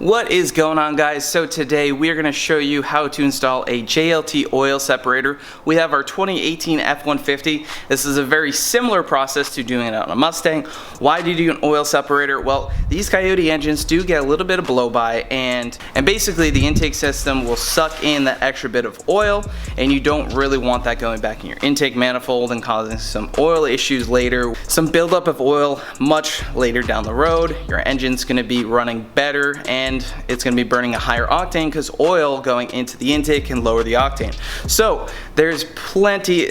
What is going on, guys? So today we are going to show you how to install a JLT oil separator. We have our 2018 F150. This is a very similar process to doing it on a Mustang. Why do you do an oil separator? Well, these Coyote engines do get a little bit of blow by, and basically the intake system will suck in that extra bit of oil, and you don't really want that going back in your intake manifold and causing some oil issues later, some buildup of oil much later down the road. Your engine's going to be running better and it's going to be burning a higher octane because oil going into the intake can lower the octane. So there's plenty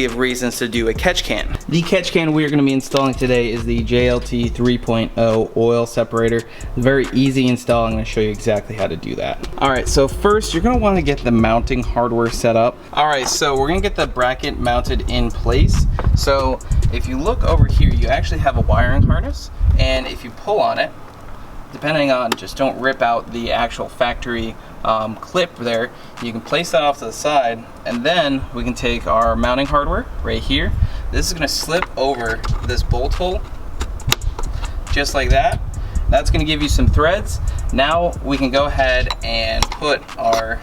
of reasons to do a catch can. The catch can we are going to be installing today is the JLT 3.0 oil separator. Very easy install. I'm going to show you exactly how to do that. Alright, so first you're going to want to get the mounting hardware set up. Alright, so we're going to get the bracket mounted in place. So if you look over here, you actually have a wiring harness, and if you pull on it, depending on, just don't rip out the actual factory clip there, you can place that off to the side, and then we can take our mounting hardware right here. This is going to slip over this bolt hole just like that. That's going to give you some threads. Now we can go ahead and put our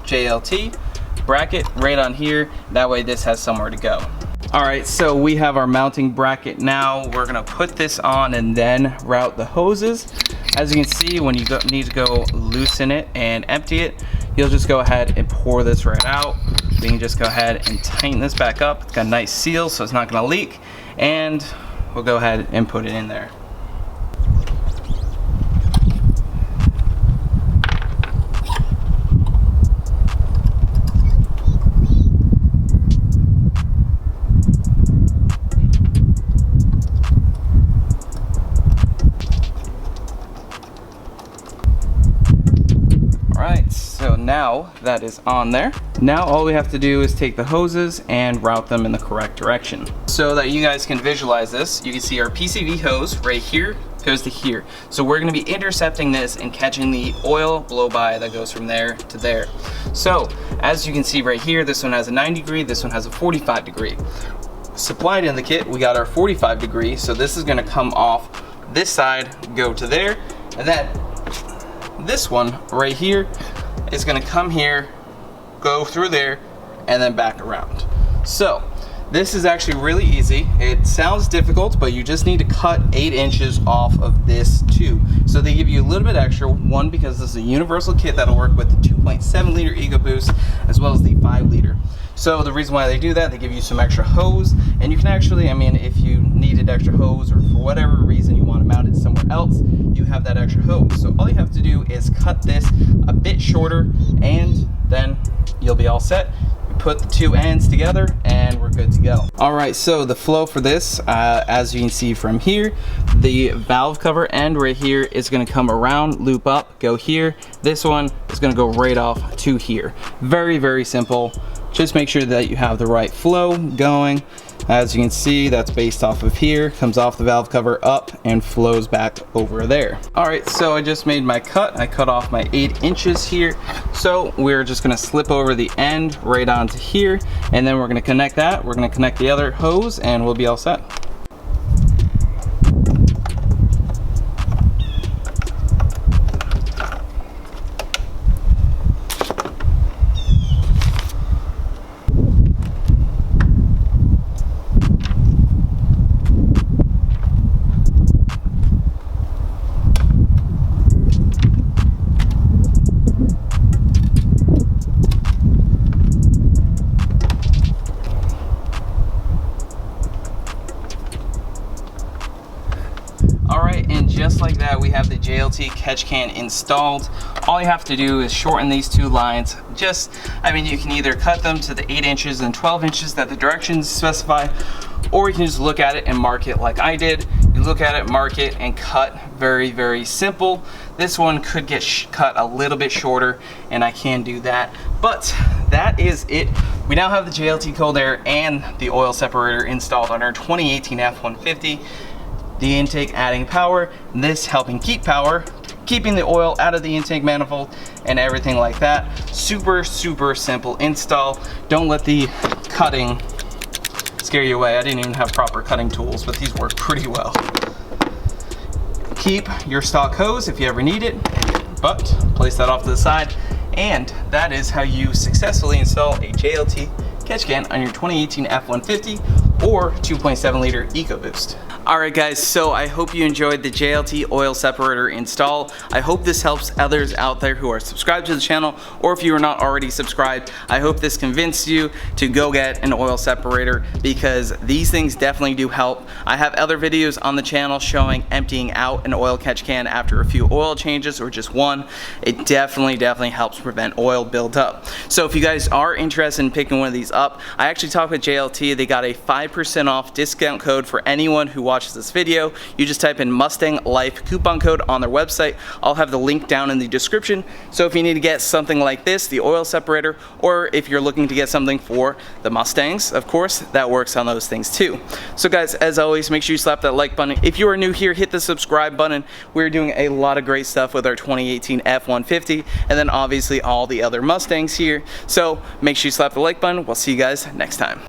JLT bracket right on here. That way this has somewhere to go. Alright, so we have our mounting bracket now. We're going to put this on and then route the hoses. As you can see, when you need to go loosen it and empty it, you'll just go ahead and pour this right out. We can just go ahead and tighten this back up. It's got a nice seal so it's not going to leak, and we'll go ahead and put it in there. Alright, so now that is on there. Now all we have to do is take the hoses and route them in the correct direction. So that you guys can visualize this, you can see our PCV hose right here goes to here. So we're going to be intercepting this and catching the oil blow by that goes from there to there. So as you can see right here, this one has a 90 degree, this one has a 45 degree. Supplied in the kit, we got our 45 degree, so this is going to come off this side, go to there, and then this one right here is going to come here, go through there, and then back around. So this is actually really easy. It sounds difficult, but you just need to cut 8 inches off of this tube. So they give you a little bit extra, one, because this is a universal kit that'll work with the 2.7 liter Ego Boost as well as the 5 liter. So the reason why they do that, they give you some extra hose, and you can actually, I mean, if you needed extra hose or for whatever reason you want to mount it somewhere else, you have that extra hose. So all you have to do is cut this a bit shorter, and then you'll be all set. You put the two ends together and we're good to go. Alright, so the flow for this, as you can see from here, the valve cover end right here is going to come around, loop up, go here. This one is going to go right off to here. Very simple. Just make sure that you have the right flow going. As you can see, that's based off of here, comes off the valve cover up and flows back over there. Alright, so I just made my cut. I cut off my 8 inches here. So we're just going to slip over the end right onto here, and then we're going to connect that. We're going to connect the other hose and we'll be all set. Alright, and just like that, we have the JLT catch can installed. All you have to do is shorten these two lines. I mean, you can either cut them to the 8 inches and 12 inches that the directions specify, or you can just look at it and mark it like I did. You look at it, mark it, and cut. Very simple. This one could get cut a little bit shorter, and I can do that. But that is it. We now have the JLT cold air and the oil separator installed on our 2018 F150. The intake adding power, this helping keep power, keeping the oil out of the intake manifold, and everything like that. Super simple install. Don't let the cutting scare you away. I didn't even have proper cutting tools, but these work pretty well. Keep your stock hose if you ever need it. but place that off to the side, and that is how you successfully install a JLT catch can on your 2018 F150 or 2.7 liter EcoBoost. Alright guys, so I hope you enjoyed the JLT oil separator install. I hope this helps others out there who are subscribed to the channel, or if you are not already subscribed, I hope this convinced you to go get an oil separator, because these things definitely do help. I have other videos on the channel showing emptying out an oil catch can after a few oil changes or just one. It definitely helps prevent oil buildup. So if you guys are interested in picking one of these up, I actually talked with JLT. They got a 5% off discount code for anyone who watches this video. You just type in Mustang Life coupon code on their website. I'll have the link down in the description. So if you need to get something like this, the oil separator, or if you're looking to get something for the Mustangs, of course, that works on those things too. So guys, as always, make sure you slap that like button. If you are new here, hit the subscribe button. We're doing a lot of great stuff with our 2018 F150, and then obviously all the other Mustangs here. So make sure you slap the like button. We'll see you guys next time.